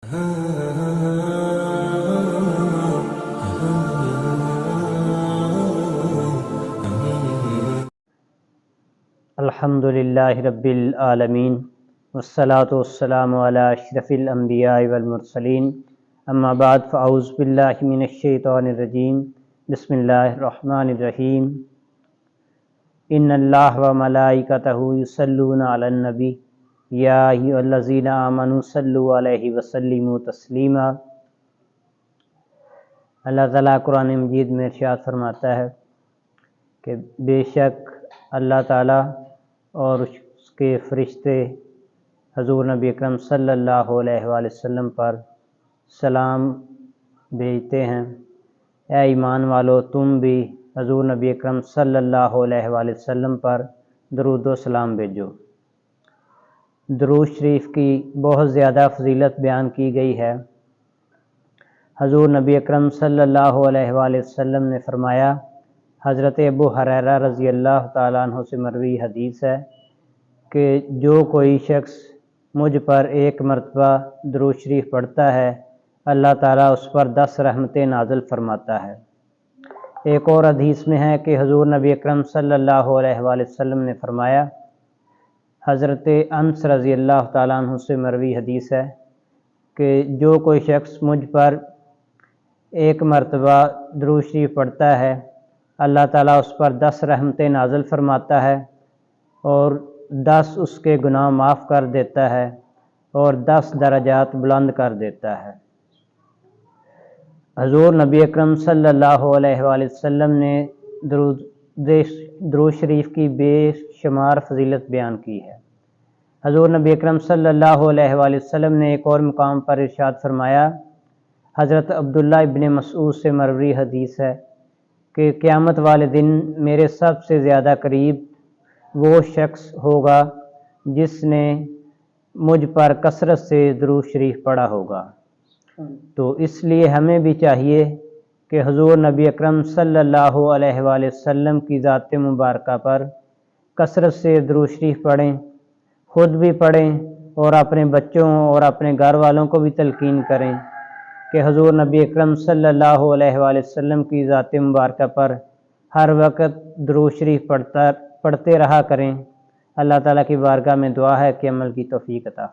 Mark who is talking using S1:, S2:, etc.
S1: الحمدللہ رب العالمین والصلاة والسلام علی اشرف الانبیاء والمرسلین اما بعد فاعوذ باللہ من الشیطان الرجیم بسم اللہ الرحمن الرحیم ان اللہ وملائکتہ یصلون علی النبی یا ایھا الذین آمنوا صلوا علیہ وسلموا تسلیما۔ اللہ تعالیٰ قرآن مجید میں ارشاد فرماتا ہے کہ بے شک اللہ تعالیٰ اور اس کے فرشتے حضور نبی اکرم صلی اللہ علیہ وآلہ وسلم پر سلام بھیجتے ہیں۔ اے ایمان والو، تم بھی حضور نبی اکرم صلی اللہ علیہ وآلہ وسلم پر درود و سلام بھیجو۔ درود شریف کی بہت زیادہ فضیلت بیان کی گئی ہے۔ حضور نبی اکرم صلی اللہ علیہ وآلہ وسلم نے فرمایا، حضرت ابو ہریرہ رضی اللہ تعالیٰ عنہ سے مروی حدیث ہے کہ جو کوئی شخص مجھ پر ایک مرتبہ درود شریف پڑھتا ہے، اللہ تعالیٰ اس پر 10 رحمتیں نازل فرماتا ہے۔ ایک اور حدیث میں ہے کہ حضور نبی اکرم صلی اللہ علیہ وآلہ وسلم نے فرمایا، حضرت انس رضی اللہ تعالیٰ عنہ سے مروی حدیث ہے کہ جو کوئی شخص مجھ پر ایک مرتبہ درود شریف پڑھتا ہے، اللہ تعالیٰ اس پر 10 رحمتیں نازل فرماتا ہے اور 10 اس کے گناہ معاف کر دیتا ہے اور 10 درجات بلند کر دیتا ہے۔ حضور نبی اکرم صلی اللہ علیہ وآلہ وسلم نے درود شریف کی بے شمار فضیلت بیان کی ہے۔ حضور نبی اکرم صلی اللہ علیہ وآلہ وسلم نے ایک اور مقام پر ارشاد فرمایا، حضرت عبداللہ ابن مسعود سے مروی حدیث ہے کہ قیامت والے دن میرے سب سے زیادہ قریب وہ شخص ہوگا جس نے مجھ پر کثرت سے درود شریف پڑھا ہوگا۔ تو اس لیے ہمیں بھی چاہیے کہ حضور نبی اکرم صلی اللہ علیہ وآلہ وسلم کی ذات مبارکہ پر کثرت سے درود شریف پڑھیں، خود بھی پڑھیں اور اپنے بچوں اور اپنے گھر والوں کو بھی تلقین کریں کہ حضور نبی اکرم صلی اللہ علیہ وآلہ وسلم کی ذات مبارکہ پر ہر وقت درود شریف پڑھتے رہا کریں۔ اللہ تعالیٰ کی بارگاہ میں دعا ہے کہ عمل کی توفیق عطا